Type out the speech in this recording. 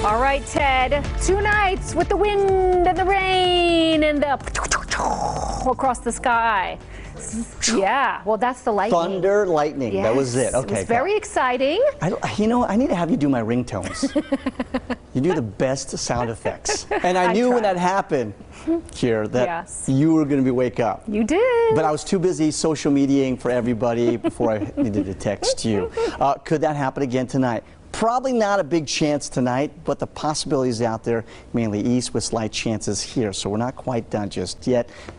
All right, Ted, 2 nights with the wind and the rain and the across the sky. Yeah, well, that's the lightning. Thunder, lightning, yes. That was it. Okay. It's very exciting. I need to have you do my ringtones. You do the best sound effects. And I knew when that happened, Kier, that you were going to wake up. You did. But I was too busy social mediating for everybody before I needed to text you. Could that happen again tonight? Probably not a big chance tonight, but the possibilities out there, mainly east with slight chances here. So we're not quite done just yet.